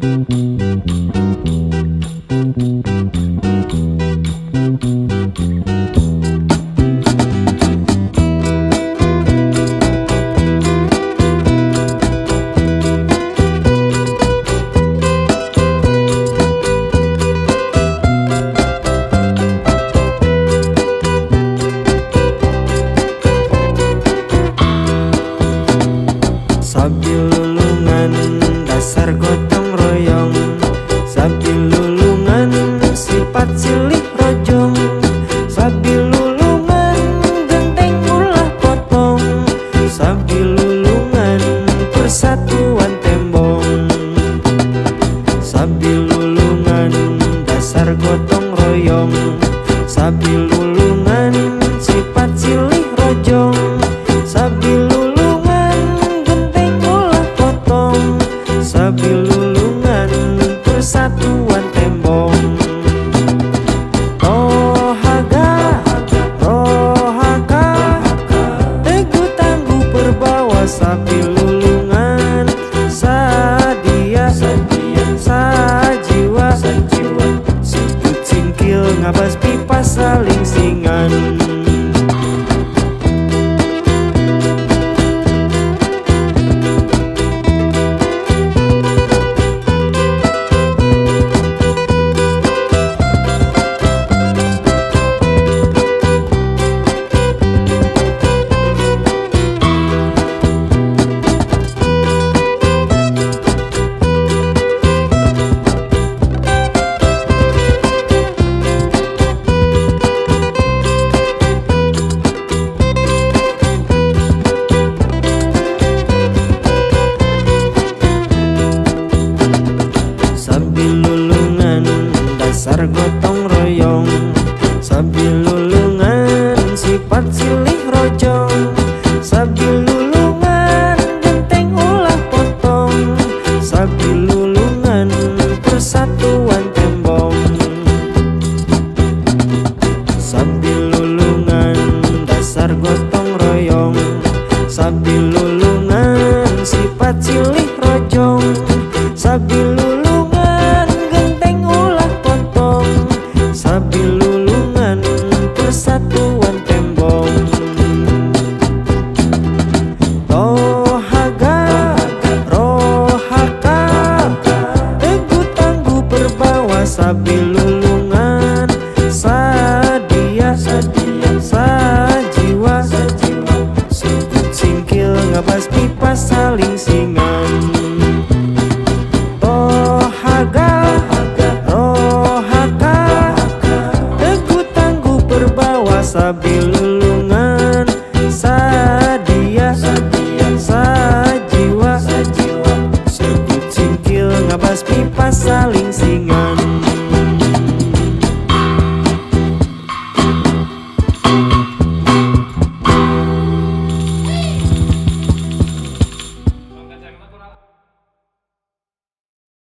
Sabi lulungan dasar gotong royong, sabi lulungan sifat silih rojong, sabi lulungan genteng ulah potong, sabi lulungan persatuan tembong. Sabi lulungan dasar gotong royong, sabi lulungan sifat silih rojong, sabi lulungan sabi lulungan persatuan tembong. Rohaga, rohaka, teguh tangguh perbawa sabi lulungan, sadia, sajiwa, sudut singkil ngabas pipa saling singan. Dasar gotong royong, sabi lulungan sifat silih rojong, sabi lulungan genteng ulah potong, sabi lulungan persatuan tembong. Sabi lulungan dasar gotong royong, sabi lulungan sifat silih rojong, sabi lulungan sabi lulungan persatuan tembong. Rohaga, rohaka, teguh tangguh berbawa sabi lulungan, sadia, sajiwa, sudut singkil ngabas pipa